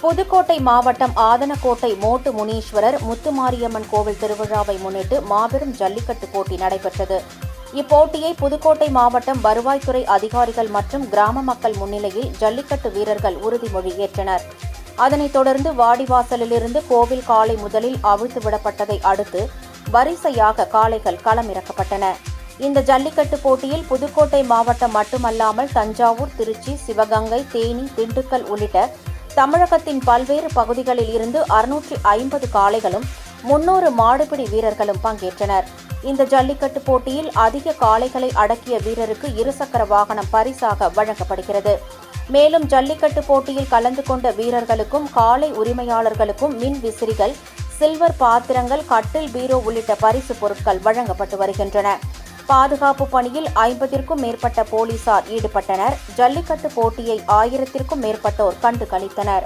புதுக்கோட்டை மாவட்டம் ஆதனக்கோட்டை மோட்டு முனீஸ்வரர் முத்துமாரியம்மன் கோவில் திருவிழாவை முன்னிட்டு மாபெரும் ஜல்லிக்கட்டு போட்டி நடைபெற்றது. இப்போட்டியை புதுக்கோட்டை மாவட்டம் வருவாய்த்துறை அதிகாரிகள் மற்றும் கிராம மக்கள் முன்னிலையில் ஜல்லிக்கட்டு வீரர்கள் உறுதிமொழி ஏற்றனர். அதனைத் தொடர்ந்து வாடிவாசலிலிருந்து கோவில் காளை முதலில் அவிழ்த்து விடப்பட்டதை அடுத்து வரிசையாக காளைகள் களமிறக்கப்பட்டன. இந்த ஜல்லிக்கட்டு போட்டியில் புதுக்கோட்டை மாவட்டம் மட்டுமல்லாமல் தஞ்சாவூர், திருச்சி, சிவகங்கை, தேனி, திண்டுக்கல் உள்ளிட்ட தமிழகத்தின் பல்வேறு பகுதிகளில் இருந்து 650 காளைகளும் 300 மாடுபிடி வீரர்களும் பங்கேற்றனர். இந்த ஜல்லிக்கட்டு போட்டியில் அதிக காளைகளை அடக்கிய வீரருக்கு இருசக்கர வாகனம் பரிசாக வழங்கப்படுகிறது. மேலும் ஜல்லிக்கட்டு போட்டியில் கலந்து கொண்ட வீரர்களுக்கும் காளை உரிமையாளர்களுக்கும் மின் விசிறிகள், சில்வர் பாத்திரங்கள், கட்டில், பீரோ உள்ளிட்ட பரிசு பொருட்கள் வழங்கப்பட்டு வருகின்றன. பாதுகாப்பு பணியில் 50க்கும் மேற்பட்ட போலீசார் ஈடுபட்டனர். ஜல்லிக்கட்டு போட்டியை 1000க்கும் மேற்பட்டோர் கண்டு களித்தனர்.